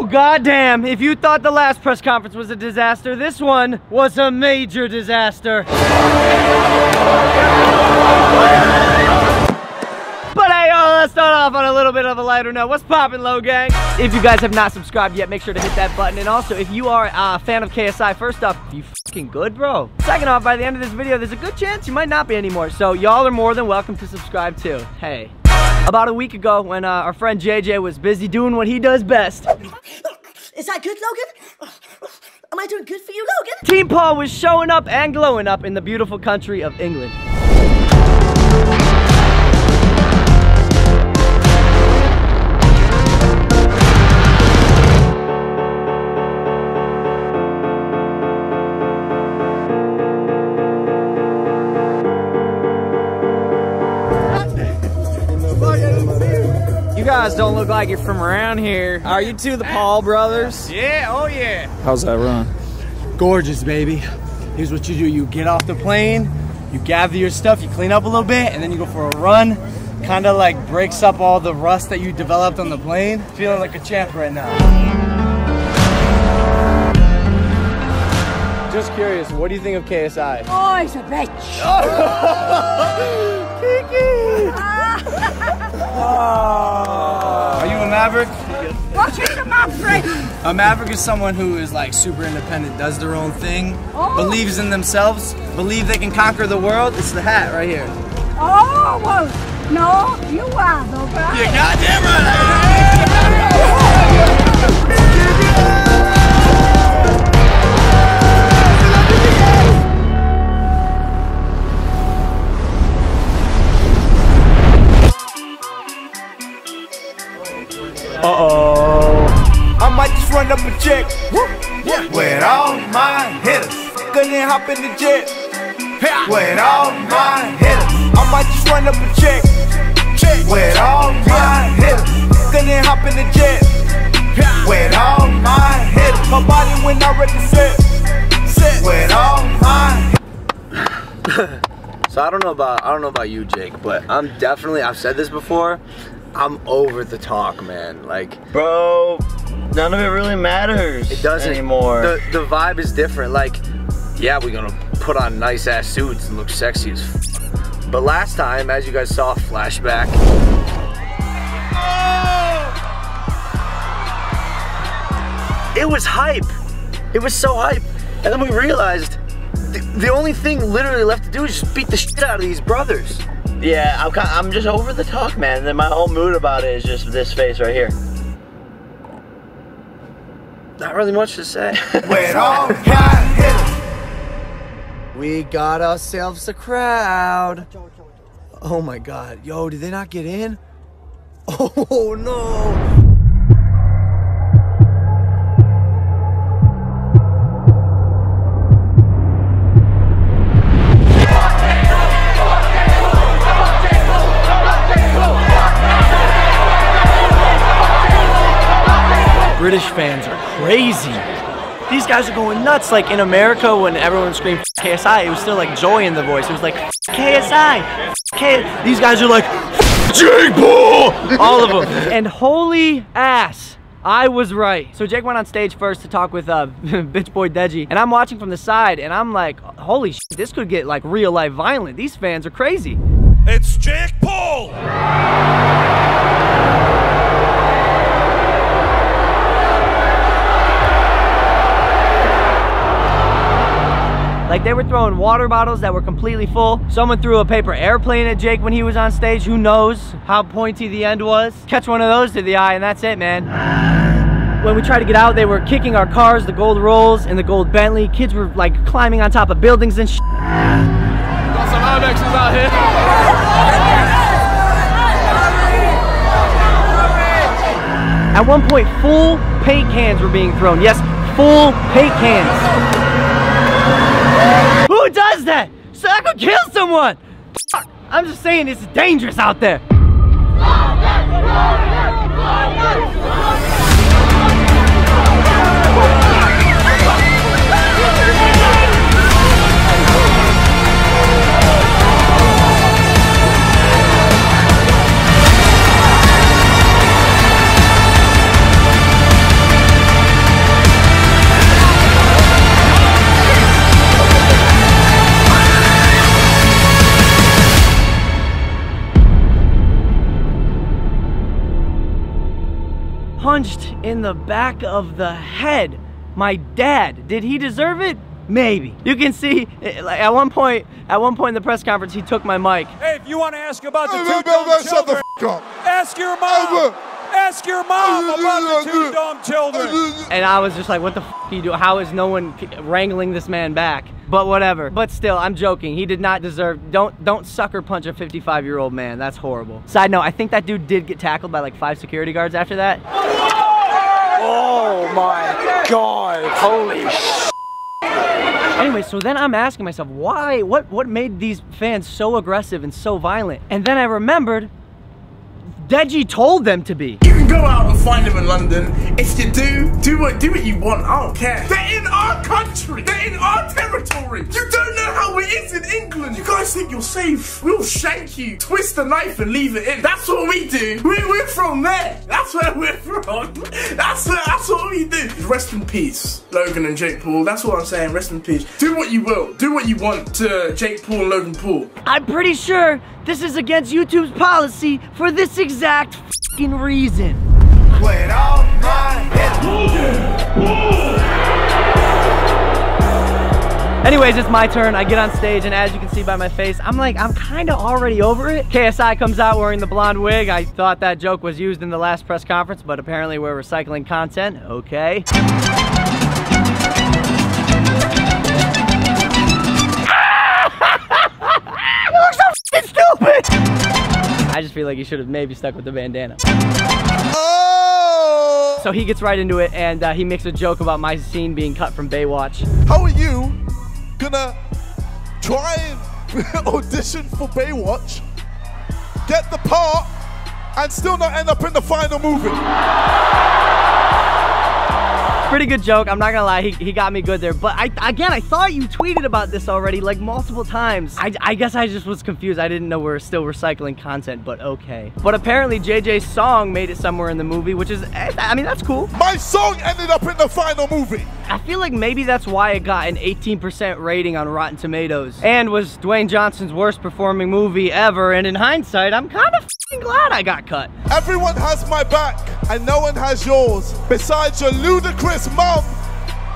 goddamn. If you thought the last press conference was a disaster, this one was a major disaster. But hey, let's start off on a little bit of a lighter note. What's poppin', Low Gang? If you guys have not subscribed yet, make sure to hit that button. And also, if you are a fan of KSI, first off, you fucking good, bro? Second off, by the end of this video, there's a good chance you might not be anymore. So y'all are more than welcome to subscribe too. Hey. About a week ago, when our friend JJ was busy doing what he does best. Is that good, Logan? Am I doing good for you, Logan? Team Paul was showing up and glowing up in the beautiful country of England. You guys don't look like you're from around here. Are you two the Paul brothers? Yeah, oh yeah. How's that run? Gorgeous, baby. Here's what you do. You get off the plane, you gather your stuff, you clean up a little bit, and then you go for a run. Kind of like breaks up all the rust that you developed on the plane. Feeling like a champ right now. Just curious, what do you think of KSI? Oh, he's a bitch. Kiki! Are you a Maverick? What is a Maverick? A Maverick is someone who is like super independent, does their own thing, believes in themselves, believe they can conquer the world. It's the hat right here. Oh, well, no, you are though, bro. You're goddamn right. I might just run up a check with all my hitters. Gonna hop in the jet with all my hitters. I might just run up a check with all my hitters. Gonna hop in the jet with all my hitters. My body when I represent with all my. So I don't know about you, Jake, but I've said this before, I'm over the talk, man. Like, bro, none of it really matters. It doesn't anymore. The vibe is different. Like, yeah, we're gonna put on nice ass suits and look sexy as f. But last time, as you guys saw, flashback. It was hype. It was so hype. And then we realized the only thing literally left to do is just beat the shit out of these brothers. Yeah, I'm just over the talk, man. And then my whole mood about it is just this face right here. Not really much to say. With all my hitters. We got ourselves a crowd. Oh my God. Yo, did they not get in? Oh no. British fans are crazy. These guys are going nuts. Like in America, when everyone screamed KSI, it was still like joy in the voice. It was like KSI. These guys are like Jake Paul, all of them. And holy ass, I was right. So Jake went on stage first to talk with bitch boy Deji, and I'm watching from the side, and I'm like, holy shit, this could get like real life violent. These fans are crazy. It's Jake Paul. Like they were throwing water bottles that were completely full. Someone threw a paper airplane at Jake when he was on stage. Who knows how pointy the end was? Catch one of those to the eye and that's it, man. When we tried to get out, they were kicking our cars, the gold Rolls and the gold Bentley. Kids were like climbing on top of buildings and shit. Got some Imexes out here. At one point, full paint cans were being thrown. Yes, full paint cans. Who does that? So I could kill someone. Fuck. I'm just saying it's dangerous out there. punched in the back of the head. My dad. Did he deserve it? Maybe. You can see, at one point in the press conference, he took my mic. Hey, if you want to ask about the two dumb children, ask your mom. Ask your mom about the two dumb children. And I was just like, what the f are you doing? How is no one wrangling this man back? But whatever. But still, I'm joking. He did not deserve, don't sucker punch a 55-year-old man. That's horrible. Side note, I think that dude did get tackled by like 5 security guards after that. Oh my God. Holy shit. Anyway, so then I'm asking myself, why? What made these fans so aggressive and so violent? And then I remembered, Deji told them to be. You can go out and find them in London. If you do what you want. I don't care. They're in our country. They're in our territory. You don't know how it is in England. You guys think you're safe. We'll shank you, twist the knife and leave it in. That's what we do. We're from there. That's where we're from. That's what we do. Rest in peace, Logan and Jake Paul. That's what I'm saying. Rest in peace. Do what you will. Do what you want to Jake Paul and Logan Paul. I'm pretty sure this is against YouTube's policy for this exact f***ing reason. With all my Anyways, it's my turn. I get on stage, and as you can see by my face, I'm kind of already over it. KSI comes out wearing the blonde wig. I thought that joke was used in the last press conference, but apparently we're recycling content. Okay. You look so f***ing stupid! I just feel like he should have maybe stuck with the bandana. Oh! So he gets right into it, and he makes a joke about my scene being cut from Baywatch. How are you gonna try and audition for Baywatch, get the part, and still not end up in the final movie? Pretty good joke, I'm not gonna lie, he got me good there. But I thought you tweeted about this already like multiple times. I guess I just was confused. I didn't know we're still recycling content, but okay. But apparently JJ's song made it somewhere in the movie, which is, I mean, that's cool. My song ended up in the final movie. I feel like maybe that's why it got an 18% rating on Rotten Tomatoes and was Dwayne Johnson's worst performing movie ever. And in hindsight, I'm kind of glad I got cut. Everyone has my back and no one has yours besides your ludicrous mom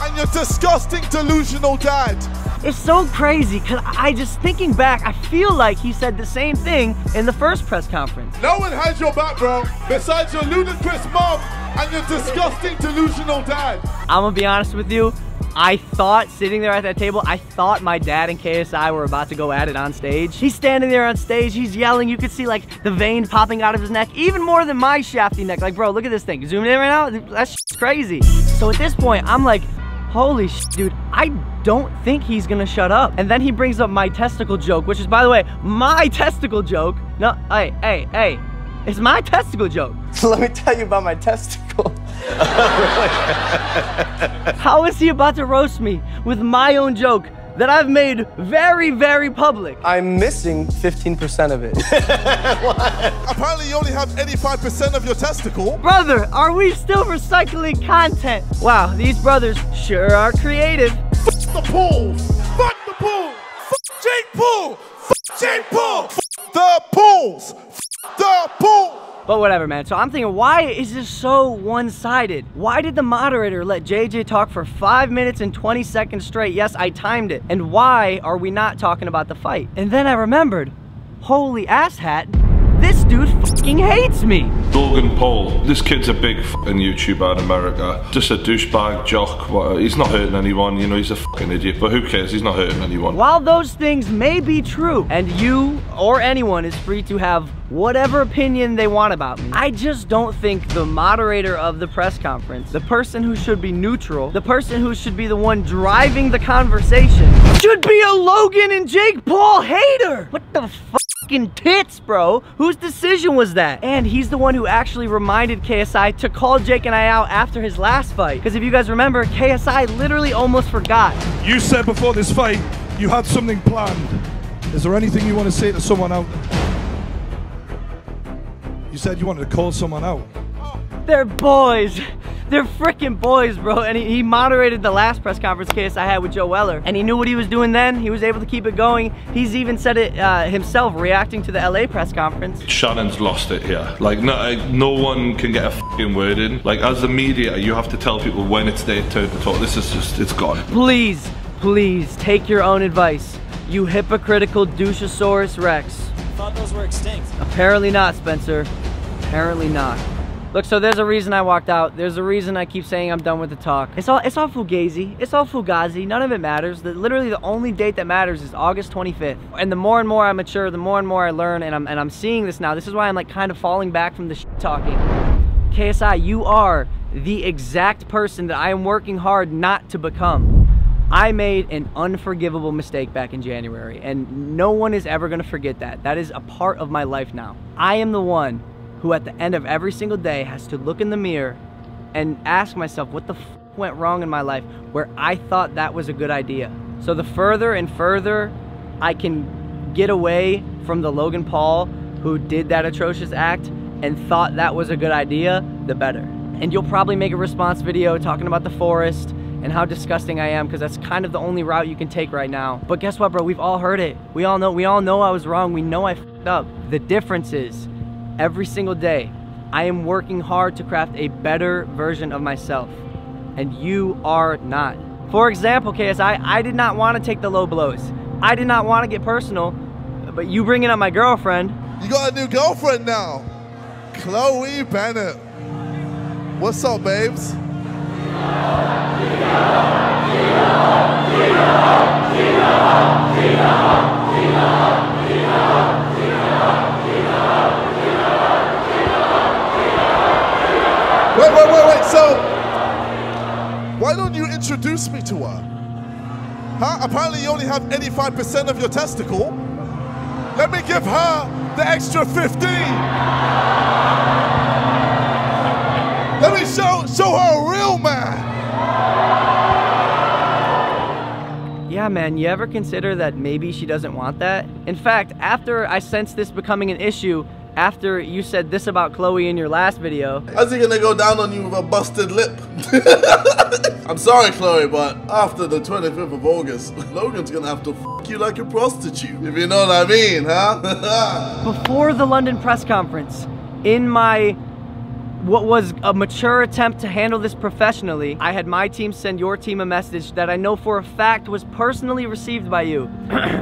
and your disgusting delusional dad. It's so crazy because I just thinking back, I feel like he said the same thing in the first press conference. No one has your back, bro, besides your ludicrous mom and your disgusting delusional dad. I'm gonna be honest with you, I thought sitting there at that table, I thought my dad and KSI were about to go at it on stage. He's standing there on stage, he's yelling, you could see like the vein popping out of his neck, even more than my shafty neck. Like, bro, look at this thing. Zoom in right now, that's crazy. So at this point, I'm like, holy shit, dude, I don't think he's gonna shut up. And then he brings up my testicle joke, which is, by the way, my testicle joke. No, hey, it's my testicle joke. So let me tell you about my testicle. How is he about to roast me with my own joke that I've made very, very public? I'm missing 15% of it. Apparently you only have 85% of your testicle. Brother, are we still recycling content? Wow, these brothers sure are creative. Fuck the pool. Fuck the pool. Fuck Jake Paul. Fuck Jake Paul. Fuck the pools. Fuck the pool. But whatever, man. So I'm thinking, why is this so one-sided? Why did the moderator let JJ talk for 5 minutes and 20 seconds straight? Yes, I timed it. And why are we not talking about the fight? And then I remembered, holy asshat, this dude fucking hates me. Logan Paul, this kid's a big fucking YouTuber in America. Just a douchebag, jock. He's not hurting anyone, you know, he's a fucking idiot. But who cares? He's not hurting anyone. While those things may be true, and you or anyone is free to have whatever opinion they want about me, I just don't think the moderator of the press conference, the person who should be neutral, the person who should be the one driving the conversation, should be a Logan and Jake Paul hater. What the fucking tits, bro? Whose decision was that? And he's the one who actually reminded KSI to call Jake and I out after his last fight. Because if you guys remember, KSI literally almost forgot. You said before this fight you had something planned. Is there anything you want to say to someone out? You said you wanted to call someone out. They're boys. They're freaking boys, bro. And he moderated the last press conference case I had with Joe Weller. And he knew what he was doing then. He was able to keep it going. He's even said it himself, reacting to the LA press conference. Shannon's lost it here. Like, no one can get a fucking word in. Like, as the media, you have to tell people when it's their turn to talk. This is just, it's gone. Please, please, take your own advice. You hypocritical douchosaurus rex. I thought those were extinct. Apparently not, Spencer. Apparently not. Look, so there's a reason I walked out. There's a reason I keep saying I'm done with the talk. It's all fugazi. It's all fugazi. None of it matters. Literally the only date that matters is August 25th. And the more and more I mature, the more and more I learn, and I'm seeing this now. This is why I'm like kind of falling back from the shit talking. KSI, you are the exact person that I am working hard not to become. I made an unforgivable mistake back in January, and no one is ever gonna forget that. That is a part of my life now. I am the one who at the end of every single day has to look in the mirror and ask myself what the f went wrong in my life where I thought that was a good idea. So the further and further I can get away from the Logan Paul who did that atrocious act and thought that was a good idea, the better. And you'll probably make a response video talking about the forest and how disgusting I am, because that's kind of the only route you can take right now. But guess what, bro? We've all heard it. We all know I was wrong. We know I f***ed up. The difference is, every single day, I am working hard to craft a better version of myself, and you are not. For example, KSI, I did not want to take the low blows. I did not want to get personal, but you bringing up my girlfriend. You got a new girlfriend now, Chloe Bennett. What's up, babes? Wait, so why don't you introduce me to her? Huh? Apparently you only have 85% of your testicle. Let me give her the extra 15. Let me show her a real man. Yeah, man, you ever consider that maybe she doesn't want that? In fact, after I sensed this becoming an issue, after you said this about Chloe in your last video. How's he gonna go down on you with a busted lip? I'm sorry, Chloe, but after the 25th of August, Logan's gonna have to f*** you like a prostitute, if you know what I mean, huh? Before the London press conference, in my what was a mature attempt to handle this professionally, I had my team send your team a message that I know for a fact was personally received by you.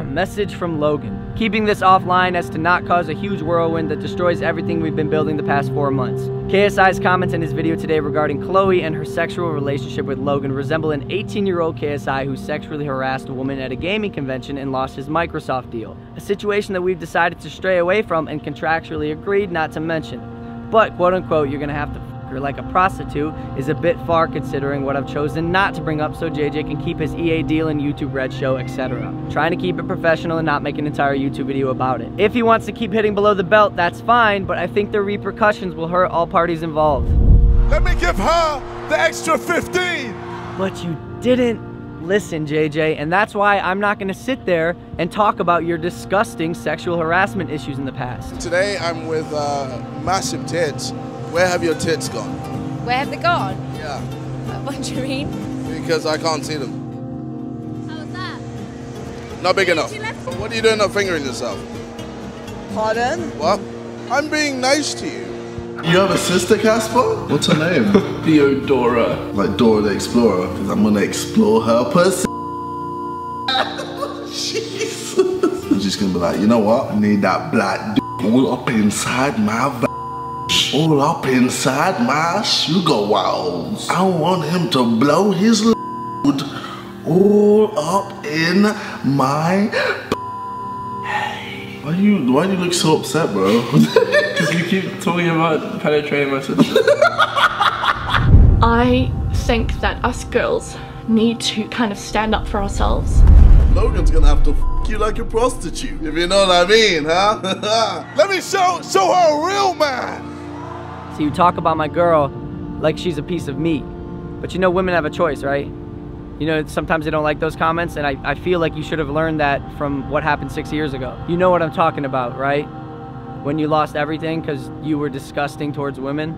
Message from Logan. Keeping this offline as to not cause a huge whirlwind that destroys everything we've been building the past 4 months. KSI's comments in his video today regarding Chloe and her sexual relationship with Logan resemble an 18-year-old KSI who sexually harassed a woman at a gaming convention and lost his Microsoft deal. A situation that we've decided to stray away from and contractually agreed not to mention. But, quote-unquote, you're gonna have to f*** her like a prostitute is a bit far considering what I've chosen not to bring up so JJ can keep his EA deal and YouTube Red Show, etc. Trying to keep it professional and not make an entire YouTube video about it. If he wants to keep hitting below the belt, that's fine, but I think the repercussions will hurt all parties involved. Let me give her the extra 15! But you didn't listen, JJ, and that's why I'm not gonna sit there and talk about your disgusting sexual harassment issues in the past. Today I'm with massive tits. Where have your tits gone? Where have they gone? Yeah. What do you mean? Because I can't see them. How was that? Not big enough. What are you doing not fingering yourself? Pardon? What? I'm being nice to you. You have a sister, Casper? What's her name? Theodora. Like Dora the Explorer, because I'm gonna explore her pussy. Jesus. I'm just gonna be like, you know what? I need that black d all up inside my all up inside my sugar walls. I want him to blow his load all up in my. Why do you look so upset, bro? Because you keep talking about penetrating my sister. I think that us girls need to kind of stand up for ourselves. Logan's gonna have to f*** you like a prostitute, if you know what I mean, huh? Let me show her a real man. So you talk about my girl like she's a piece of meat, but you know women have a choice, right? You know, sometimes they don't like those comments, and I feel like you should have learned that from what happened 6 years ago. You know what I'm talking about, right? When you lost everything because you were disgusting towards women.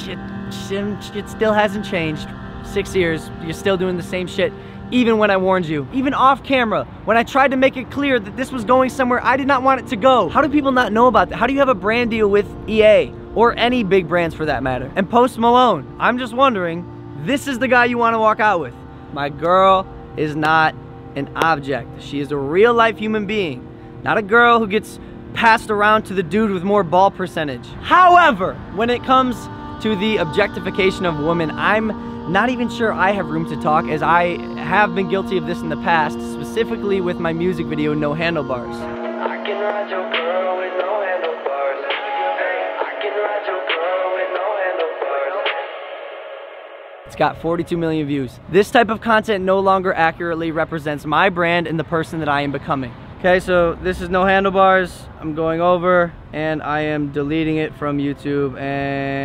Shit. It still hasn't changed. 6 years, you're still doing the same shit. Even when I warned you, even off camera, when I tried to make it clear that this was going somewhere I did not want it to go. How do people not know about that? How do you have a brand deal with EA or any big brands for that matter? And Post Malone, I'm just wondering, this is the guy you want to walk out with. My girl is not an object. She is a real life human being, not a girl who gets passed around to the dude with more ball percentage. However, when it comes to the objectification of women, I'm not even sure I have room to talk, as I have been guilty of this in the past, specifically with my music video, No Handlebars. I can ride your girl with no handlebars. I can ride your girl with no handlebars. It's got 42 million views. This type of content no longer accurately represents my brand and the person that I am becoming. Okay, so this is No Handlebars. I'm going over and I am deleting it from YouTube, and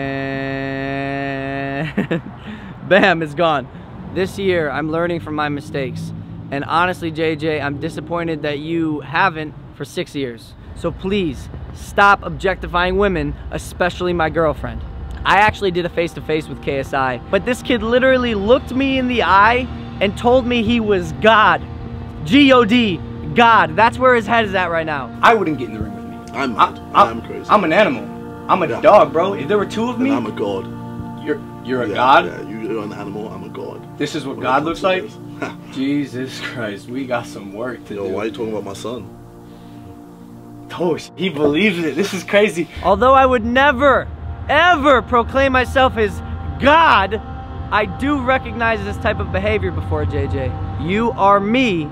bam, it's gone. This year, I'm learning from my mistakes. And honestly, JJ, I'm disappointed that you haven't for 6 years. So please, stop objectifying women, especially my girlfriend. I actually did a face-to-face with KSI, but this kid literally looked me in the eye and told me he was God. G-O-D, God. That's where his head is at right now. I wouldn't get in the ring with me. I'm mad. I'm crazy. I'm an animal. I'm a dog, bro. If there were two of me... And I'm a god. You're a god? Yeah, you're an animal, I'm a god. This is what God looks like? Jesus Christ, we got some work to do. Why are you talking about my son? Tosh, he believes it. This is crazy. Although I would never, ever proclaim myself as God, I do recognize this type of behavior before, JJ. You are me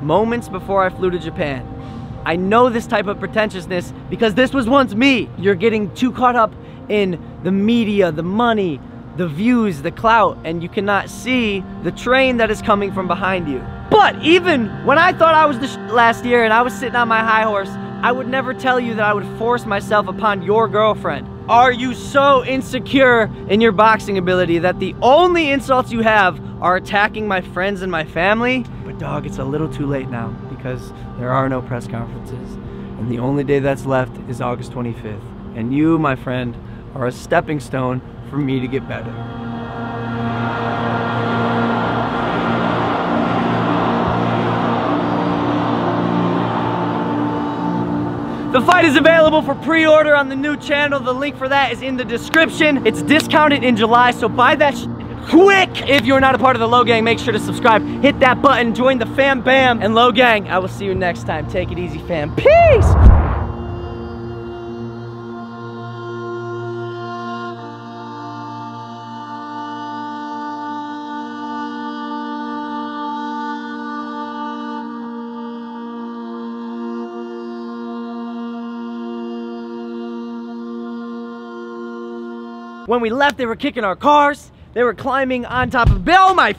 moments before I flew to Japan. I know this type of pretentiousness because this was once me. You're getting too caught up in the media, the money, the views, the clout, and you cannot see the train that is coming from behind you. But even when I thought I was the shit last year and I was sitting on my high horse, I would never tell you that I would force myself upon your girlfriend. Are you so insecure in your boxing ability that the only insults you have are attacking my friends and my family? But dog, it's a little too late now because there are no press conferences. And the only day that's left is August 25th. And you, my friend, are a stepping stone for me to get better. The fight is available for pre-order on the new channel. The link for that is in the description. It's discounted in July, so buy that quick. If you're not a part of the Low Gang, make sure to subscribe, hit that button, join the fam bam. And Low Gang, I will see you next time. Take it easy, fam. Peace! When we left, they were kicking our cars. They were climbing on top of, oh my